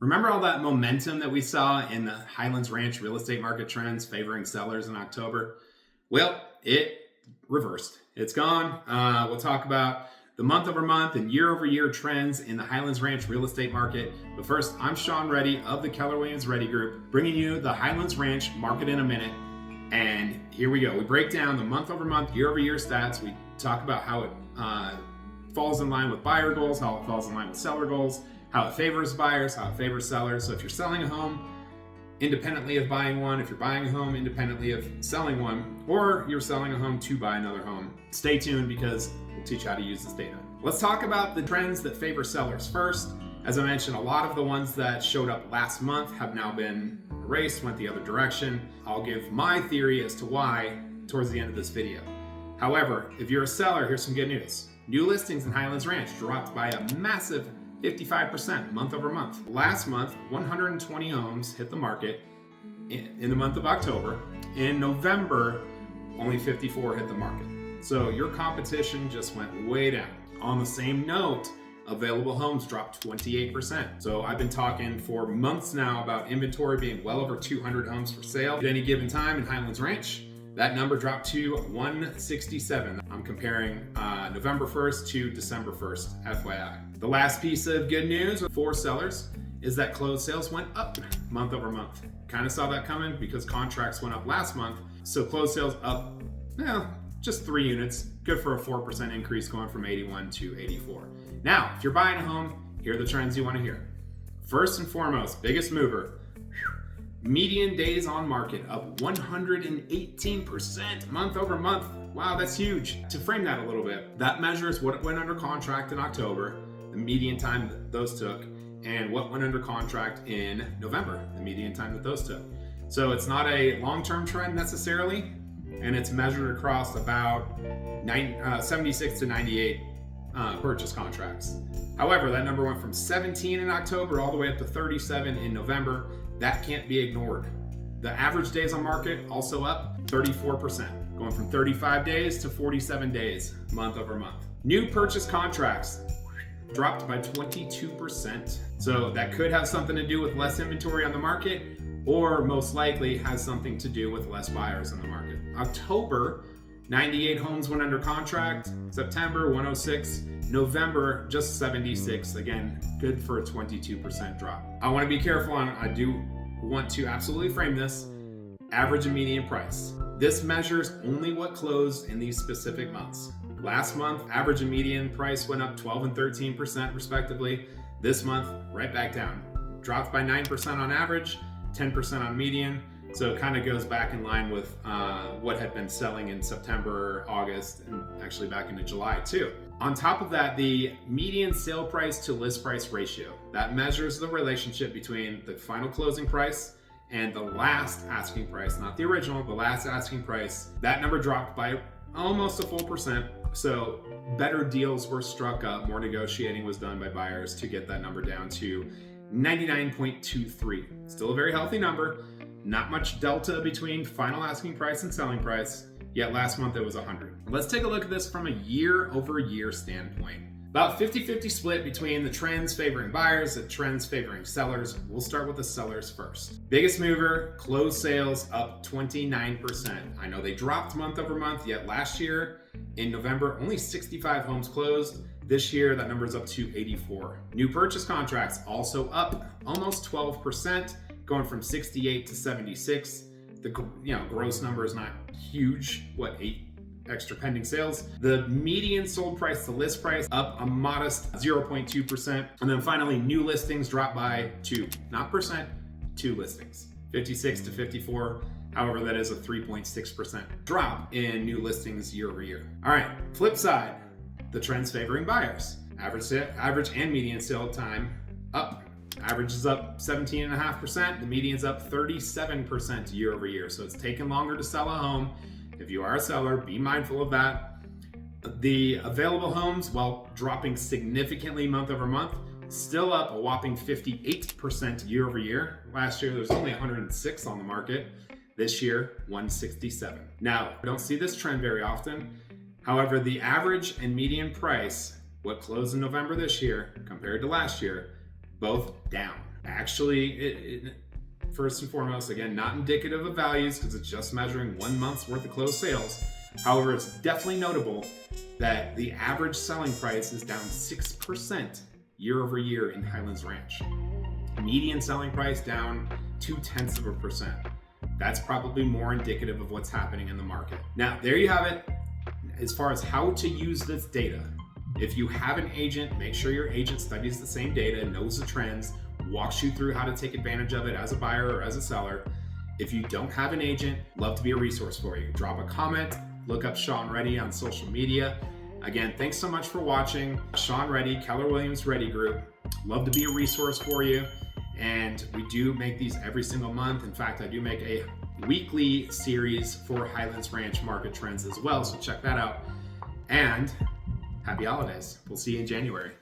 Remember all that momentum that we saw in the Highlands Ranch real estate market trends favoring sellers in October? Well, it reversed. It's gone. We'll talk about the month over month and year over year trends in the Highlands Ranch real estate market. But first, I'm Sean Reddy of the Keller Williams Reddy Group, bringing you the Highlands Ranch market in a minute. And here we go. We break down the month over month, year over year stats. We talk about how it falls in line with buyer goals, how it falls in line with seller goals, how it favors buyers, how it favors sellers. So if you're selling a home independently of buying one, if you're buying a home independently of selling one, or you're selling a home to buy another home, stay tuned because we'll teach you how to use this data. Let's talk about the trends that favor sellers first. As I mentioned, a lot of the ones that showed up last month have now been erased, went the other direction. I'll give my theory as to why towards the end of this video. However, if you're a seller, here's some good news. New listings in Highlands Ranch dropped by a massive 55% month over month. Last month, 120 homes hit the market in the month of October. In November, only 54 hit the market. So your competition just went way down. On the same note, available homes dropped 28%. So I've been talking for months now about inventory being well over 200 homes for sale at any given time in Highlands Ranch. That number dropped to 167. I'm comparing November 1st to December 1st, FYI. The last piece of good news for sellers is that closed sales went up month over month. Kind of saw that coming because contracts went up last month. So closed sales up, just 3 units. Good for a 4% increase going from 81 to 84. Now, if you're buying a home, here are the trends you want to hear. First and foremost, biggest mover, median days on market up 118% month over month. Wow, that's huge. To frame that a little bit, that measures what went under contract in October, the median time that those took, and what went under contract in November, the median time that those took. So it's not a long-term trend necessarily, and it's measured across about 76 to 98 purchase contracts. However, that number went from 17 in October all the way up to 37 in November. That can't be ignored. The average days on market also up 34%, going from 35 days to 47 days month over month. New purchase contracts dropped by 22%. So that could have something to do with less inventory on the market, or most likely has something to do with less buyers in the market. October, 98 homes went under contract. September, 106. November, just 76. Again, good for a 22% drop. I want to be careful on, I do want to absolutely frame this. Average and median price. This measures only what closed in these specific months. Last month, average and median price went up 12 and 13% respectively. This month, right back down. Dropped by 9% on average, 10% on median. So it kind of goes back in line with what had been selling in September, August, and actually back into July too. On top of that, the median sale price to list price ratio. That measures the relationship between the final closing price and the last asking price, not the original, the last asking price. That number dropped by almost a full percent. So better deals were struck up, more negotiating was done by buyers to get that number down to 99.23. Still a very healthy number. Not much delta between final asking price and selling price, yet last month it was 100. Let's take a look at this from a year over year standpoint. About 50-50 split between the trends favoring buyers and trends favoring sellers. We'll start with the sellers first. Biggest mover, closed sales up 29%. I know they dropped month over month, yet last year in November, only 65 homes closed. This year, that number is up to 84. New purchase contracts also up almost 12%. Going from 68 to 76. The gross number is not huge. 8 extra pending sales. The median sold price to list price up a modest 0.2%. And then finally, new listings dropped by 2 listings. 56 to 54. However, that is a 3.6% drop in new listings year over year. All right, flip side, the trends favoring buyers. Average and median sale time up. Average is up 17.5%. The median's up 37% year over year. So it's taken longer to sell a home. If you are a seller, be mindful of that. The available homes, while dropping significantly month over month, still up a whopping 58% year over year. Last year, there was only 106 on the market. This year, 167. Now, I don't see this trend very often. However, the average and median price, what closed in November this year compared to last year, both down. Actually, first and foremost, again, not indicative of values because it's just measuring 1 month's worth of closed sales. However, it's definitely notable that the average selling price is down 6% year over year in Highlands Ranch. Median selling price down 0.2%. That's probably more indicative of what's happening in the market. Now, there you have it. As far as how to use this data, if you have an agent, make sure your agent studies the same data, knows the trends, walks you through how to take advantage of it as a buyer or as a seller. If you don't have an agent, love to be a resource for you. Drop a comment, look up Sean Reddy on social media. Again, thanks so much for watching. Sean Reddy, Keller Williams Reddy Group. Love to be a resource for you. And we do make these every single month. In fact, I do make a weekly series for Highlands Ranch market trends as well. So check that out. And happy holidays. We'll see you in January.